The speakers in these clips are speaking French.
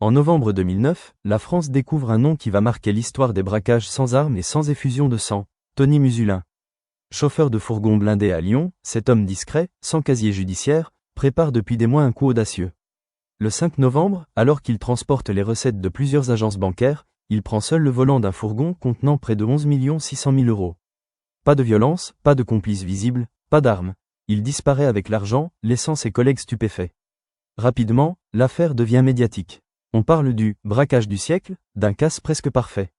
En novembre 2009, la France découvre un nom qui va marquer l'histoire des braquages sans armes et sans effusion de sang, Tony Musulin. Chauffeur de fourgon blindé à Lyon, cet homme discret, sans casier judiciaire, prépare depuis des mois un coup audacieux. Le 5 novembre, alors qu'il transporte les recettes de plusieurs agences bancaires, il prend seul le volant d'un fourgon contenant près de 11 600 000 euros. Pas de violence, pas de complice visible, pas d'armes. Il disparaît avec l'argent, laissant ses collègues stupéfaits. Rapidement, l'affaire devient médiatique. On parle du « braquage du siècle », d'un casse presque parfait.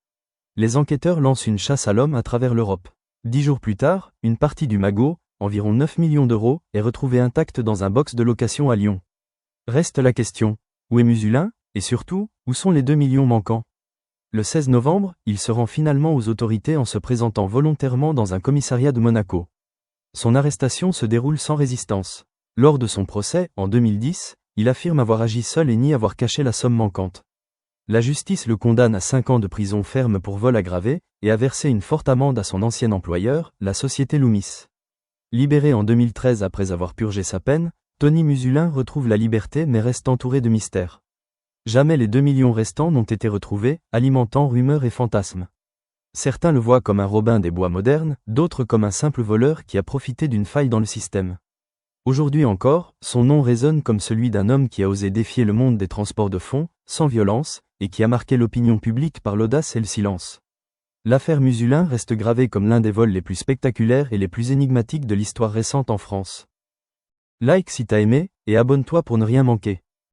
Les enquêteurs lancent une chasse à l'homme à travers l'Europe. 10 jours plus tard, une partie du magot, environ 9 millions d'euros, est retrouvée intacte dans un box de location à Lyon. Reste la question, où est Musulin, et surtout, où sont les 2 millions manquants? Le 16 novembre, il se rend finalement aux autorités en se présentant volontairement dans un commissariat de Monaco. Son arrestation se déroule sans résistance. Lors de son procès, en 2010, il affirme avoir agi seul et nie avoir caché la somme manquante. La justice le condamne à 5 ans de prison ferme pour vol aggravé et a versé une forte amende à son ancien employeur, la société Loomis. Libéré en 2013 après avoir purgé sa peine, Tony Musulin retrouve la liberté mais reste entouré de mystères. Jamais les 2 millions restants n'ont été retrouvés, alimentant rumeurs et fantasmes. Certains le voient comme un Robin des Bois moderne, d'autres comme un simple voleur qui a profité d'une faille dans le système. Aujourd'hui encore, son nom résonne comme celui d'un homme qui a osé défier le monde des transports de fonds, sans violence, et qui a marqué l'opinion publique par l'audace et le silence. L'affaire Musulin reste gravée comme l'un des vols les plus spectaculaires et les plus énigmatiques de l'histoire récente en France. Like si t'as aimé, et abonne-toi pour ne rien manquer.